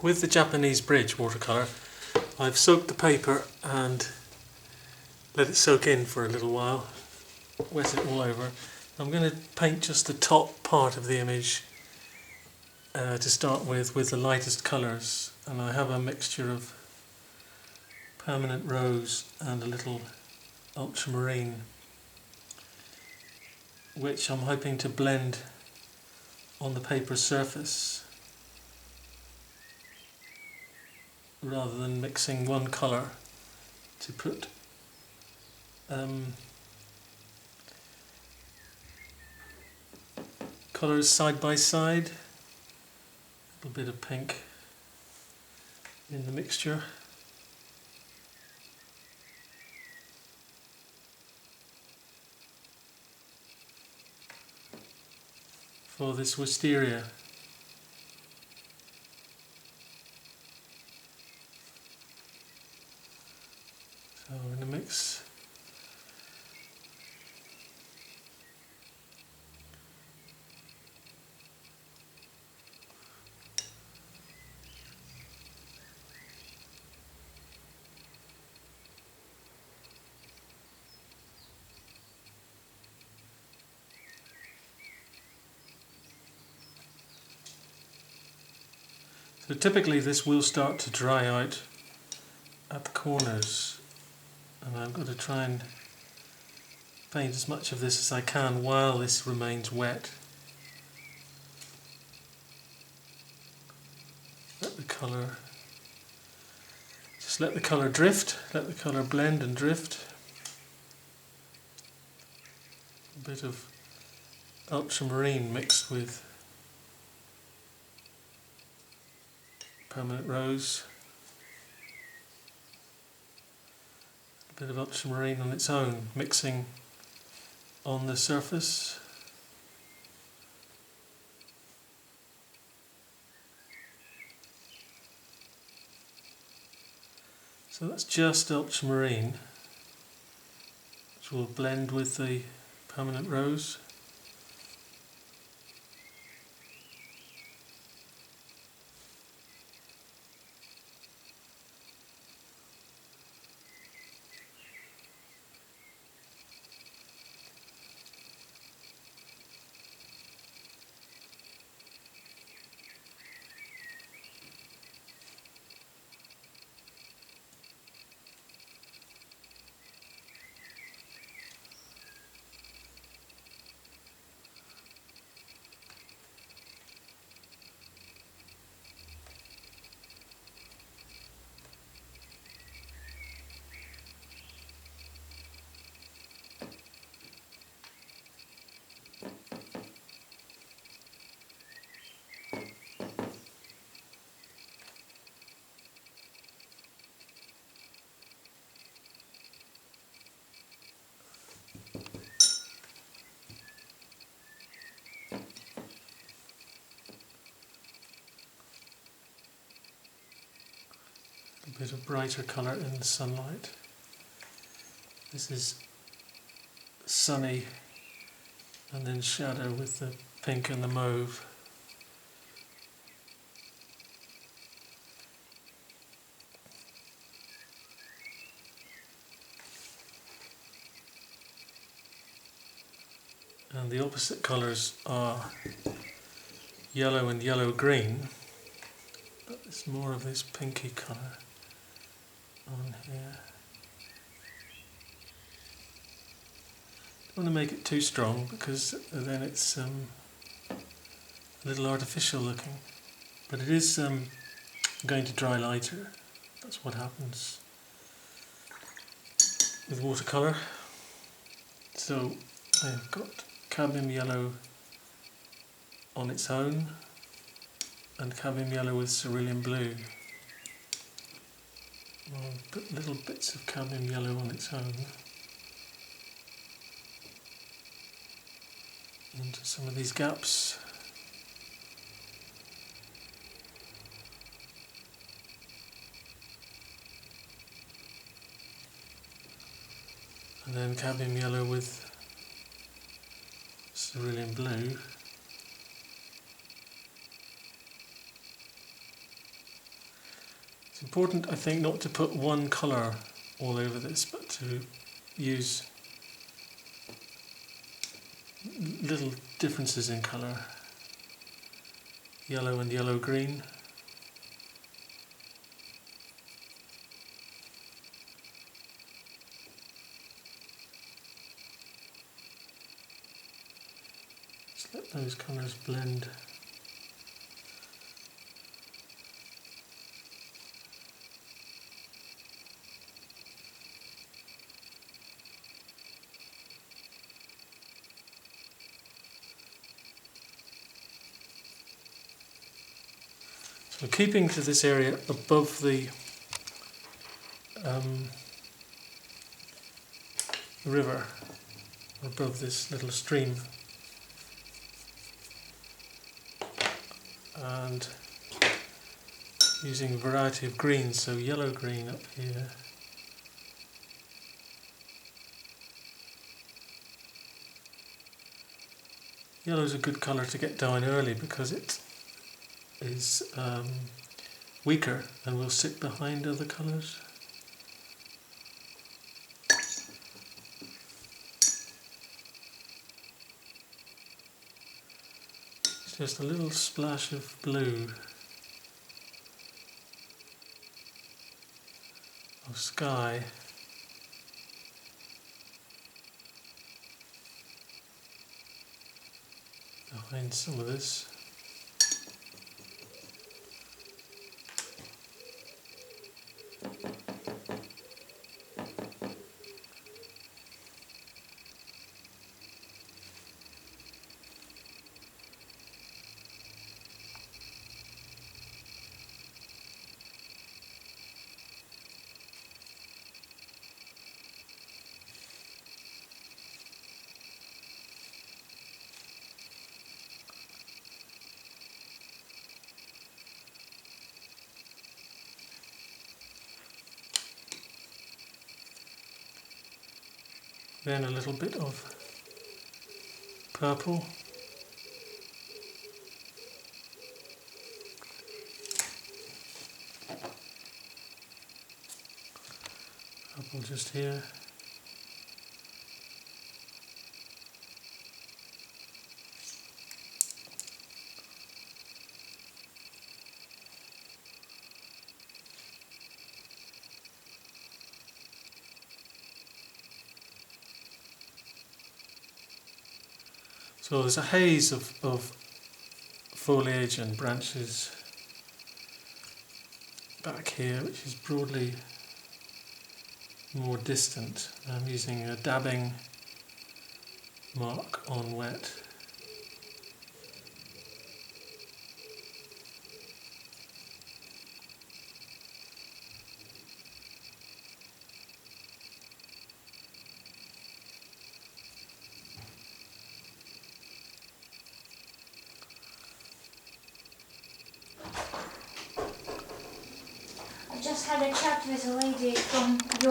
With the Japanese bridge watercolour, I've soaked the paper and let it soak in for a little while, wet it all over. I'm going to paint just the top part of the image to start with the lightest colours, and I have a mixture of permanent rose and a little ultramarine, which I'm hoping to blend on the paper surface rather than mixing one colour to put colours side by side. A little bit of pink in the mixture. For this wisteria. So I'm going to mix So typically this will start to dry out at the corners, and I've got to try and paint as much of this as I can while this remains wet. Let the colour drift, let the colour blend and drift. A bit of ultramarine mixed with permanent rose. A bit of ultramarine on its own, mixing on the surface. So that's just ultramarine, which will blend with the permanent rose. A bit of brighter colour in the sunlight. This is sunny and then shadow with the pink and the mauve. And the opposite colours are yellow and yellow-green, but there's more of this pinky colour on here. Don't want to make it too strong because then it's a little artificial looking, but it is going to dry lighter. That's what happens with watercolour. So I've got cadmium yellow on its own and cadmium yellow with cerulean blue. I'll put little bits of cadmium yellow on its own into some of these gaps. And then cadmium yellow with cerulean blue. It's important, I think, not to put one colour all over this, but to use little differences in colour. Yellow and yellow-green. Just let those colours blend. So keeping to this area above the river, above this little stream, and using a variety of greens, so yellow-green up here, yellow is a good colour to get down early because it is weaker and will sit behind other colours. It's just a little splash of blue, of sky. Behind some of this. Then a little bit of purple. Purple just here. So there's a haze of foliage and branches back here, which is broadly more distant. I'm using a dabbing mark on wet. I just had a chat with a lady from your